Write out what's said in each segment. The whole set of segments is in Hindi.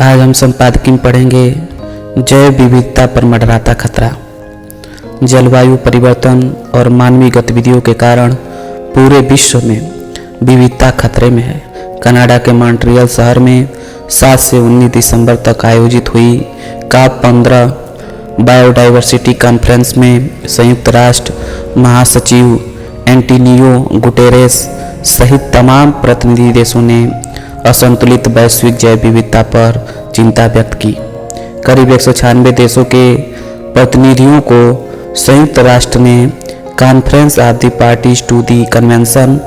आज हम संपादकीय में पढ़ेंगे जैव विविधता पर मंडराता खतरा। जलवायु परिवर्तन और मानवीय गतिविधियों के कारण पूरे विश्व में विविधता खतरे में है। कनाडा के मॉन्ट्रियल शहर में 7 से 19 दिसंबर तक आयोजित हुई COP15 बायोडाइवर्सिटी कॉन्फ्रेंस में संयुक्त राष्ट्र महासचिव एंटोनियो गुटेरेस सहित तमाम प्रतिनिधि देशों ने असंतुलित वैश्विक जैव विविधता पर चिंता व्यक्त की। करीब 196 देशों के प्रतिनिधियों को संयुक्त राष्ट्र ने conference of the parties to the convention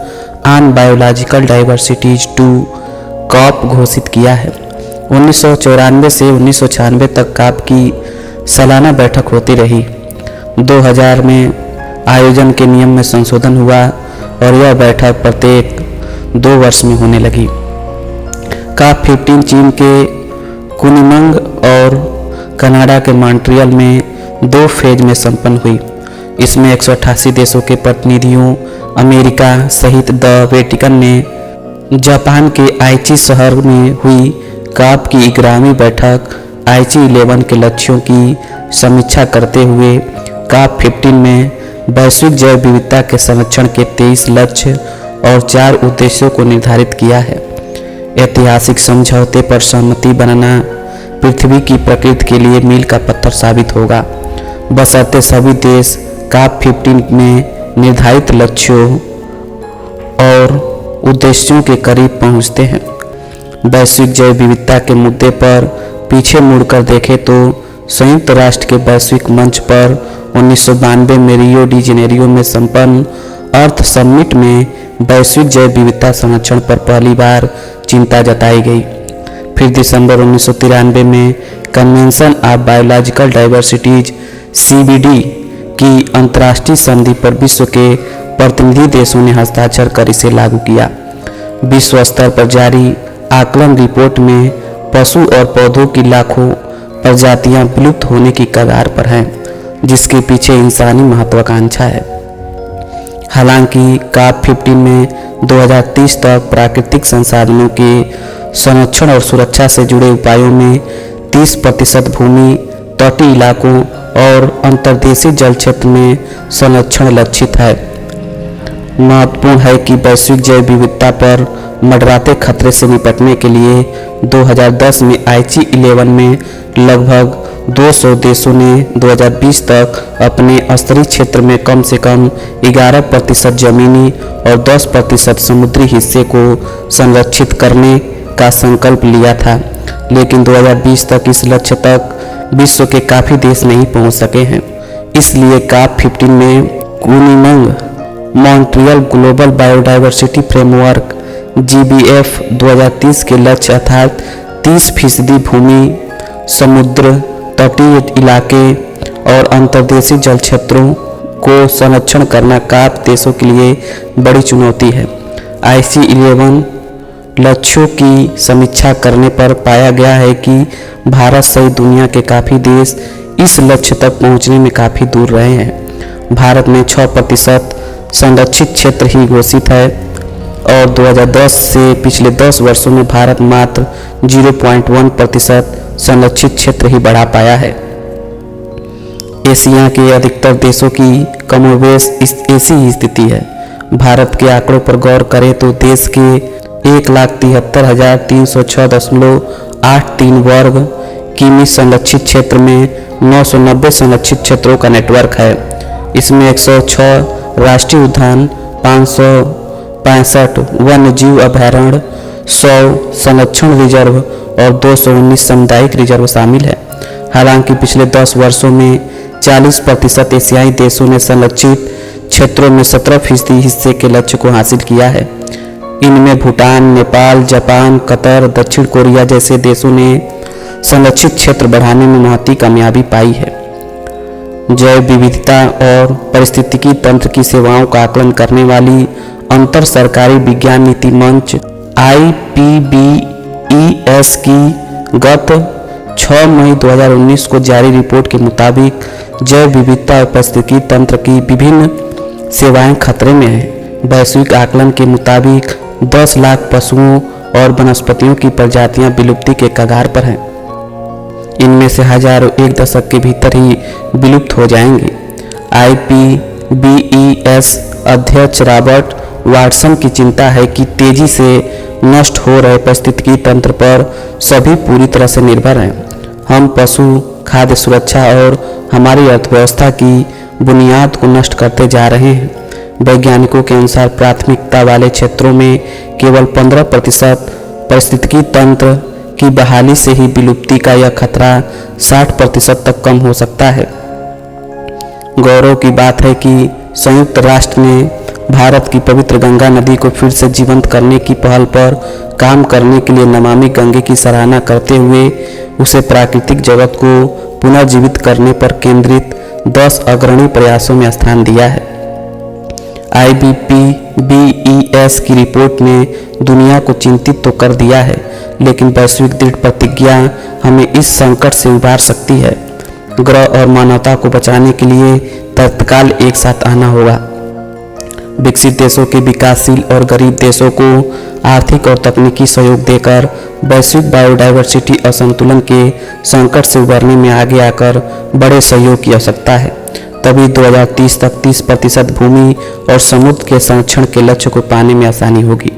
on biological diversities to COP घोषित किया है। 1994 से 1996 तक कॉप की सालाना बैठक होती रही। 2000 में आयोजन के नियम में संशोधन हुआ और यह बैठक प्रत्येक 2 वर्ष में होने लगी। COP15 चीन के कुनिमंग और कनाडा के मॉन्ट्रियल में 2 फेज में संपन्न हुई। इसमें 188 देशों के प्रतिनिधियों, अमेरिका सहित द वेटिकन ने जापान के आइची शहर में हुई COP की 11वीं बैठक आइची 11 के लक्ष्यों की समीक्षा करते हुए COP15 में वैश्विक जैव विविधता के संरक्षण के 23 लक्ष्य और 4 उद्देश्यों को निर्धारित किया है। ऐतिहासिक समझौते पर सहमति बनाना पृथ्वी की प्रकृति के लिए मील का पत्थर साबित होगा, बशर्ते सभी देश COP15 में निर्धारित लक्ष्यों और उद्देश्यों के करीब पहुंचते हैं। वैश्विक जैव विविधता के मुद्दे पर पीछे मुड़कर देखें तो संयुक्त राष्ट्र के वैश्विक मंच पर 1992 में रियो डी जेनेरियो में संपन्न अर्थ समिट में वैश्विक जैव विविधता संरक्षण पर पहली बार चिंता जताई गई। फिर दिसंबर 1993 में convention of biological diversities CBD की अंतर्राष्ट्रीय संधि पर विश्व के प्रतिनिधि देशों ने हस्ताक्षर कर इसे लागू किया। विश्व स्तर पर जारी आकलन रिपोर्ट में पशु और पौधों की लाखों प्रजातियां विलुप्त होने की कगार पर हैं, जिसके पीछे इंसानी महत्वाकांक्षा है। हालांकि COP15 में 2030 तक प्राकृतिक संसाधनों के संरक्षण और सुरक्षा से जुड़े उपायों में 30% भूमि, तटीय इलाकों और अंतर्देशीय जल क्षेत्र में संरक्षण लक्षित है। महत्वपूर्ण है कि वैश्विक जैव विविधता पर मंडराते खतरे से निपटने के लिए 2010 में आइची 11 में लगभग 200 देशों ने 2020 तक अपने स्तरीय क्षेत्र में कम से कम 11% जमीनी और 10% समुद्री हिस्से को संरक्षित करने का संकल्प लिया था, लेकिन 2020 तक इस लक्ष्य तक विश्व के काफ़ी देश नहीं पहुंच सके हैं। इसलिए COP15 में Kunming Montreal global biodiversity framework GBF 2030 के लक्ष्य अर्थात 30% भूमि, समुद्र, तटीय इलाके और अंतर्देशीय जल क्षेत्रों को संरक्षण करना COP देशों के लिए बड़ी चुनौती है। आईसी 11 लक्ष्यों की समीक्षा करने पर पाया गया है कि भारत सहित दुनिया के काफ़ी देश इस लक्ष्य तक पहुंचने में काफ़ी दूर रहे हैं। भारत में 6% संरक्षित क्षेत्र ही घोषित है और 2010 से पिछले 10 वर्षों में भारत मात्र 0.1% संरक्षित क्षेत्र ही बढ़ा पाया है। एशिया के अधिकतर देशों की कमोबेश ऐसी ही स्थिति है। भारत के आंकड़ों पर गौर करें तो देश के 1,73,306.83 वर्ग किमी संरक्षित क्षेत्र में 990 संरक्षित क्षेत्रों का नेटवर्क है। इसमें 106 राष्ट्रीय उद्यान, 565 वन्य जीव अभयारण्य, 100 संरक्षण रिजर्व और 219 सामुदायिक रिजर्व शामिल है। हालांकि पिछले 10 वर्षों में 40% एशियाई देशों ने संरक्षित क्षेत्रों में 17% हिस्से के लक्ष्य को हासिल किया है। इनमें भूटान, नेपाल, जापान, कतर, दक्षिण कोरिया जैसे देशों ने संरक्षित क्षेत्र बढ़ाने में महती कामयाबी पाई है। जैव विविधता और पारिस्थितिकी तंत्र की सेवाओं का आकलन करने वाली अंतर सरकारी विज्ञान नीति मंच IPBES की गत 6 मई 2019 को जारी रिपोर्ट के मुताबिक जैव विविधता और पारिस्थितिकी तंत्र की विभिन्न सेवाएं खतरे में हैं। वैश्विक आकलन के मुताबिक 10 लाख पशुओं और वनस्पतियों की प्रजातियां विलुप्ति के कगार पर हैं। इनमें से हजारों एक दशक के भीतर ही विलुप्त हो जाएंगी। IPBES अध्यक्ष रॉबर्ट वाटसन की चिंता है कि तेजी से नष्ट हो रहे पारिस्थितिकी तंत्र पर सभी पूरी तरह से निर्भर हैं। हम पशु खाद्य सुरक्षा और हमारी अर्थव्यवस्था की बुनियाद को नष्ट करते जा रहे हैं। वैज्ञानिकों के अनुसार प्राथमिकता वाले क्षेत्रों में केवल 15% पारिस्थितिकी तंत्र की बहाली से ही विलुप्ति का यह खतरा 60% तक कम हो सकता है। गौरव की बात है कि संयुक्त राष्ट्र ने भारत की पवित्र गंगा नदी को फिर से जीवंत करने की पहल पर काम करने के लिए नमामि गंगे की सराहना करते हुए उसे प्राकृतिक जगत को पुनर्जीवित करने पर केंद्रित 10 अग्रणी प्रयासों में स्थान दिया है। IPBES की रिपोर्ट ने दुनिया को चिंतित तो कर दिया है, लेकिन वैश्विक दृढ़ प्रतिज्ञा हमें इस संकट से उबार सकती है। ग्रह और मानवता को बचाने के लिए तत्काल एक साथ आना होगा। विकसित देशों के विकासशील और गरीब देशों को आर्थिक और तकनीकी सहयोग देकर वैश्विक बायोडायवर्सिटी असंतुलन के संकट से उबरने में आगे आकर बड़े सहयोग की आवश्यकता है। तभी 2030 तक 30% भूमि और समुद्र के संरक्षण के लक्ष्य को पाने में आसानी होगी।